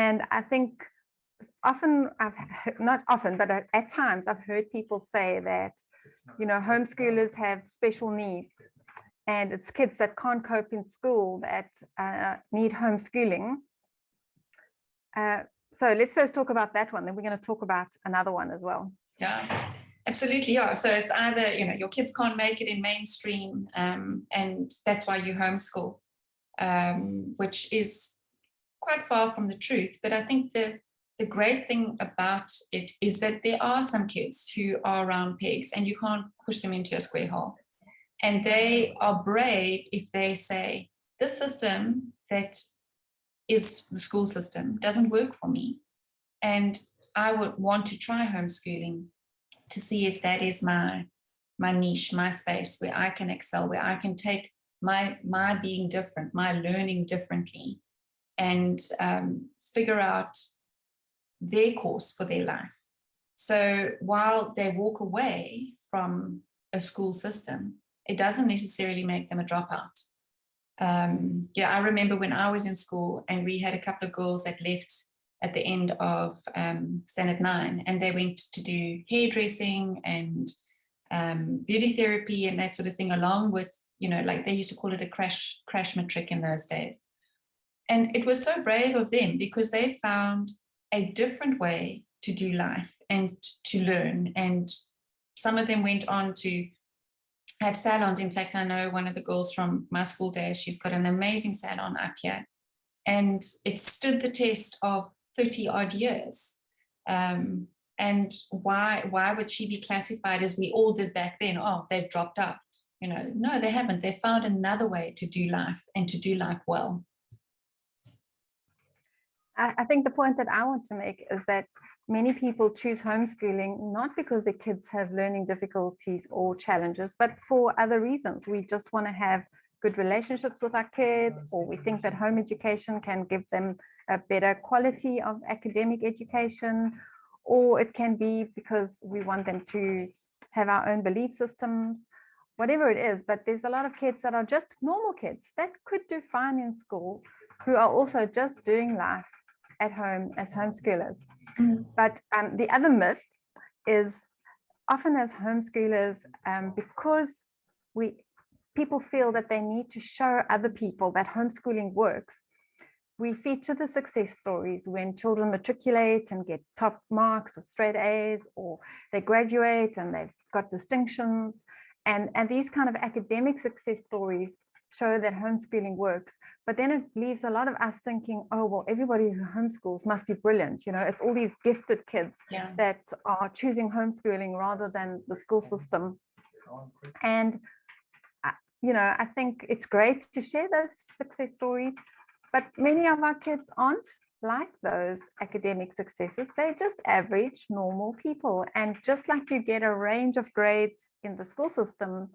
And I think often, not often, but at times I've heard people say that, homeschoolers have special needs, and it's kids that can't cope in school that need homeschooling. So let's first talk about that one, then we're going to talk about another one as well. Yeah, absolutely. Yeah. So it's either, your kids can't make it in mainstream, and that's why you homeschool, which is quite far from the truth. But I think the great thing about it is that there are some kids who are round pegs and you can't push them into a square hole. And they are brave if they say, this system that is the school system doesn't work for me. And I would want to try homeschooling to see if that is my niche, my space where I can excel, where I can take my being different, my learning differently, and figure out their course for their life. So while they walk away from a school system, it doesn't necessarily make them a dropout. I remember when I was in school and we had a couple of girls that left at the end of standard 9, and they went to do hairdressing and beauty therapy and that sort of thing, along with, like they used to call it a crash matric in those days. And it was so brave of them because they found a different way to do life and to learn. And some of them went on to have salons. In fact, I know one of the girls from my school days, she's got an amazing salon up here. And it stood the test of 30 odd years. And why would she be classified as we all did back then? Oh, they've dropped out. No, they haven't. They found another way to do life and to do life well. I think the point that I want to make is that many people choose homeschooling not because their kids have learning difficulties or challenges, but for other reasons. We just want to have good relationships with our kids, or we think that home education can give them a better quality of academic education, or it can be because we want them to have our own belief systems, whatever it is. But there's a lot of kids that are just normal kids that could do fine in school, who are also just doing life at home as homeschoolers. But the other myth is often as homeschoolers, because people feel that they need to show other people that homeschooling works, we feature the success stories when children matriculate and get top marks or straight A's, or they graduate and they've got distinctions. And these kind of academic success stories show that homeschooling works. But then it leaves a lot of us thinking, oh, well, everybody who homeschools must be brilliant. It's all these gifted kids that are choosing homeschooling rather than the school system. And, I think it's great to share those success stories, but many of our kids aren't like those academic successes. They're just average, normal people. And just like you get a range of grades in the school system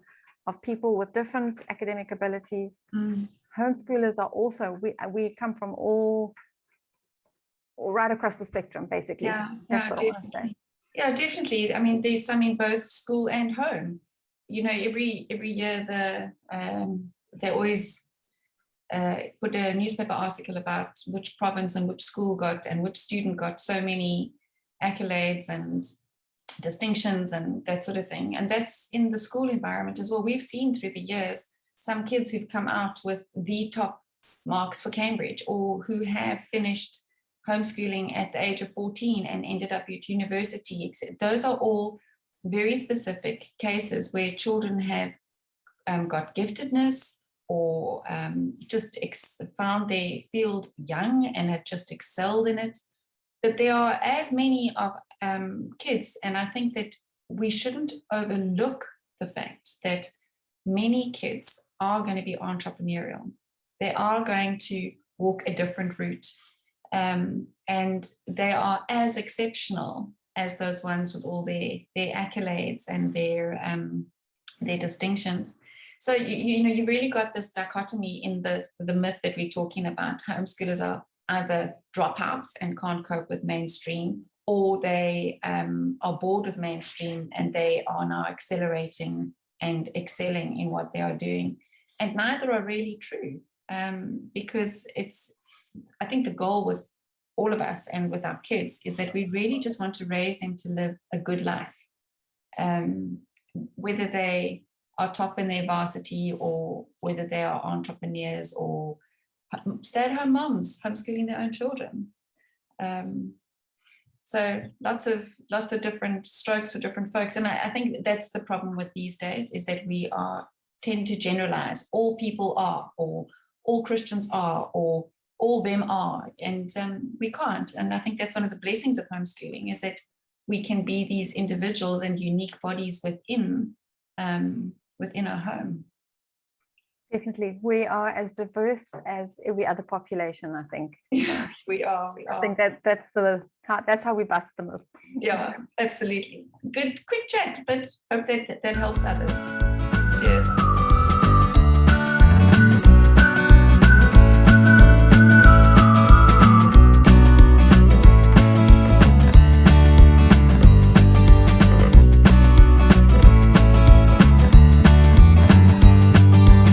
of people with different academic abilities, homeschoolers are also, we come from all right across the spectrum, basically. That's what I want to say. Yeah, definitely. I mean, there's some in both school and home. Every year they always put a newspaper article about which province and which school got and which student got so many accolades and distinctions and that sort of thing. And that's in the school environment as well. We've seen through the years some kids who've come out with the top marks for Cambridge, or who have finished homeschooling at the age of 14 and ended up at university. Those are all very specific cases where children have got giftedness, or just found their field young and have just excelled in it. But there are as many of kids, and I think that we shouldn't overlook the fact that many kids are going to be entrepreneurial. They are going to walk a different route, and they are as exceptional as those ones with all their accolades and their distinctions. So you really got this dichotomy in the myth that we're talking about. Homeschoolers are either dropouts and can't cope with mainstream, or they are bored with mainstream and they are now accelerating and excelling in what they are doing. And neither are really true, because I think the goal with all of us and with our kids, is that we really just want to raise them to live a good life. Whether they are top in their varsity or whether they are entrepreneurs or stay-at-home moms homeschooling their own children. So lots of different strokes for different folks. And I think that's the problem with these days, is that we tend to generalize. All people are, or all Christians are, or all them are. And we can't. And I think that's one of the blessings of homeschooling, is that we can be these individuals and unique bodies within our home. Definitely. We are as diverse as every other population, I think. Yeah, we are. I think that's how we bust the myth. Yeah, absolutely. Good, quick chat, but hope that helps others.